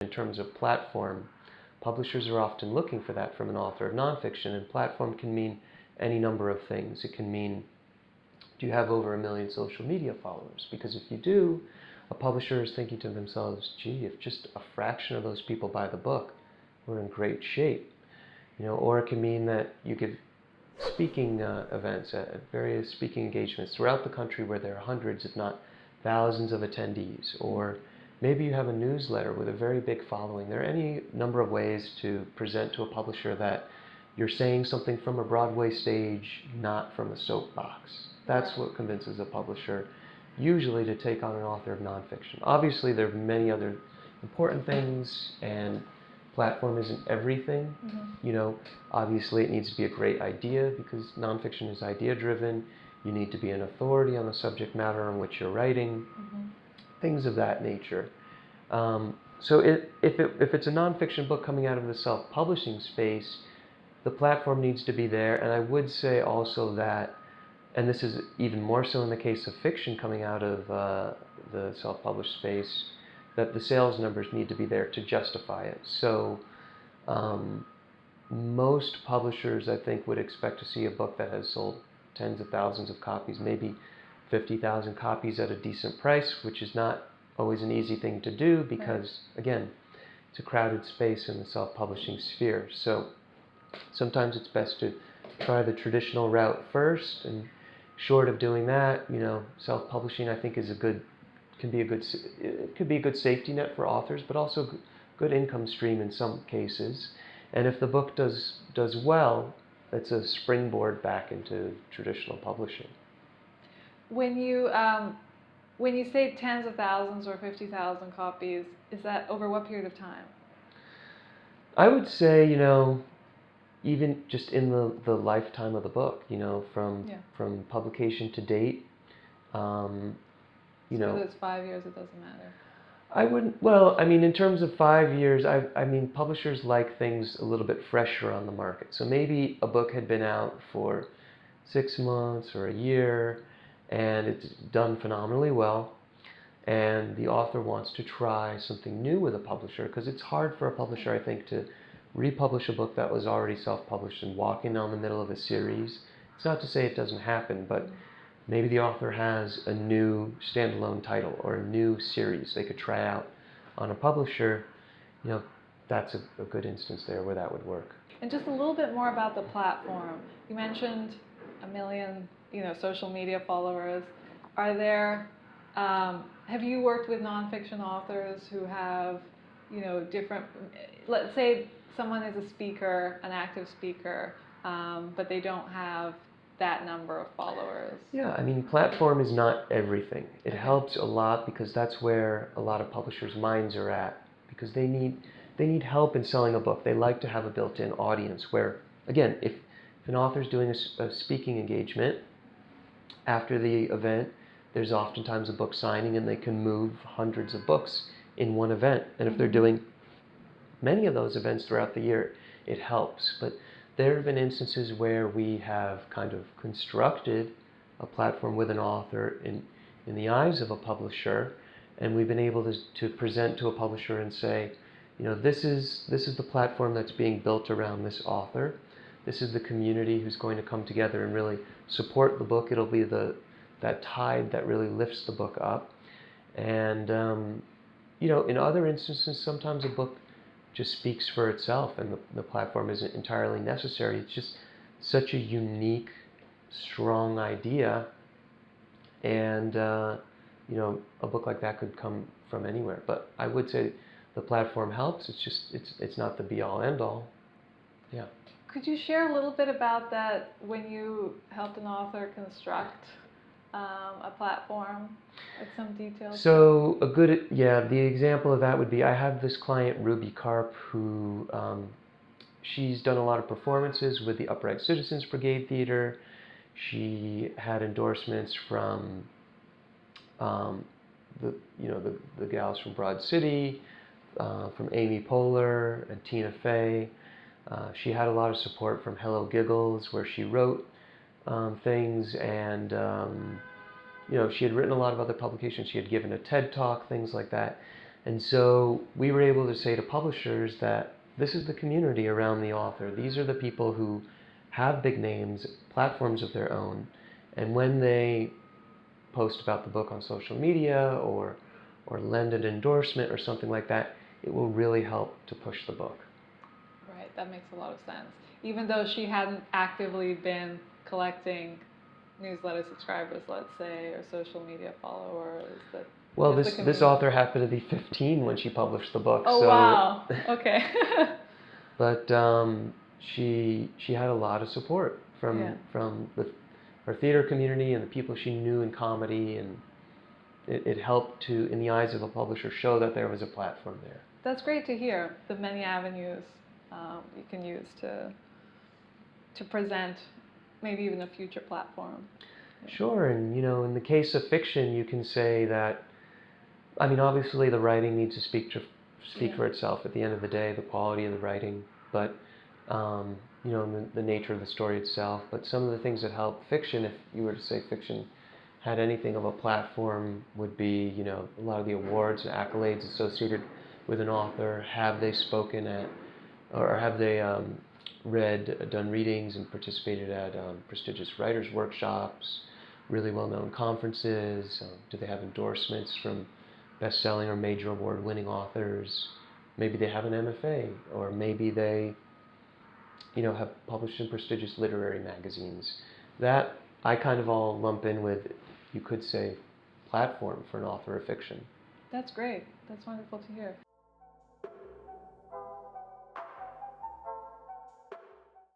In terms of platform, publishers are often looking for that from an author of nonfiction, and platform can mean any number of things. It can mean, do you have over 1 million social media followers? Because if you do, a publisher is thinking to themselves, gee, if just a fraction of those people buy the book, we're in great shape. Or it can mean that you give speaking events at various speaking engagements throughout the country where there are hundreds, if not thousands of attendees. Or maybe you have a newsletter with a very big following. There are any number of ways to present to a publisher that you're saying something from a Broadway stage, not from a soapbox. That's what convinces a publisher usually to take on an author of nonfiction. Obviously, there are many other important things, and platform isn't everything. Obviously it needs to be a great idea, because nonfiction is idea-driven. You need to be an authority on the subject matter on which you're writing, things of that nature. So if it's a nonfiction book coming out of the self-publishing space, the platform needs to be there. And I would say also that, and this is even more so in the case of fiction coming out of the self-published space, that the sales numbers need to be there to justify it. So most publishers, I think, would expect to see a book that has sold tens of thousands of copies, maybe 50,000 copies at a decent price, which is not always an easy thing to do because, again, it's a crowded space in the self-publishing sphere. So sometimes it's best to try the traditional route first, and short of doing that, self-publishing, I think, it could be a good safety net for authors, but also a good income stream in some cases. And if the book does well, it's a springboard back into traditional publishing. When you say tens of thousands or 50,000 copies, is that over what period of time? I would say, even just in the lifetime of the book, from publication to date. Whether it's 5 years, it doesn't matter. I wouldn't, well, in terms of 5 years, publishers like things a little bit fresher on the market. So maybe a book had been out for 6 months or a year, and it's done phenomenally well, and the author wants to try something new with a publisher, because it's hard for a publisher, I think, to republish a book that was already self-published and walk in on the middle of a series. It's not to say it doesn't happen, but maybe the author has a new standalone title or a new series they could try out on a publisher. That's a good instance there where that would work. And just a little bit more about the platform. You mentioned 1 million, social media followers. Are there, have you worked with nonfiction authors who have, different, let's say someone is a speaker, an active speaker, but they don't have that number of followers? Yeah, platform is not everything. It helps a lot because that's where a lot of publishers' minds are at, because they need help in selling a book. They like to have a built-in audience where, again, if an author's doing a speaking engagement, after the event, there's oftentimes a book signing, and they can move hundreds of books in one event. And if they're doing many of those events throughout the year, it helps. But there have been instances where we have kind of constructed a platform with an author in the eyes of a publisher, and we've been able to present to a publisher and say, this is the platform that's being built around this author. This is the community who's going to come together and really support the book. It'll be that tide that really lifts the book up. And in other instances, sometimes a book just speaks for itself, and the platform isn't entirely necessary. It's just such a unique, strong idea, and a book like that could come from anywhere. But I would say the platform helps. It's not the be-all, end-all. Yeah. Could you share a little bit about that when you helped an author construct a platform, with some details? So the example of that would be, I have this client, Ruby Karp, who she's done a lot of performances with the Upright Citizens Brigade Theater. She had endorsements from the gals from Broad City, from Amy Poehler and Tina Fey. She had a lot of support from Hello Giggles, where she wrote things, and she had written a lot of other publications. She had given a TED Talk, things like that. And so we were able to say to publishers that this is the community around the author. These are the people who have big names, platforms of their own, and when they post about the book on social media or lend an endorsement or something like that, it will really help to push the book. Right, that makes a lot of sense. Even though she hadn't actively been collecting newsletter subscribers, let's say, or social media followers. Well, this author happened to be 15 when she published the book. Oh, so, wow. Okay. But she had a lot of support from her theater community and the people she knew in comedy, and it helped to, in the eyes of a publisher, show that there was a platform there. That's great to hear. The many avenues you can use to present maybe even a future platform. Sure, and in the case of fiction, you can say that, I mean, obviously the writing needs to speak for itself at the end of the day, the quality of the writing, but the nature of the story itself. But some of the things that help fiction, if you were to say fiction had anything of a platform, would be, a lot of the awards and accolades associated with an author. Have they spoken at, or have they done readings and participated at prestigious writers' workshops, really well-known conferences? Do they have endorsements from best-selling or major award-winning authors? Maybe they have an MFA, or maybe they, have published in prestigious literary magazines. That I kind of all lump in with, you could say, platform for an author of fiction. That's great. That's wonderful to hear.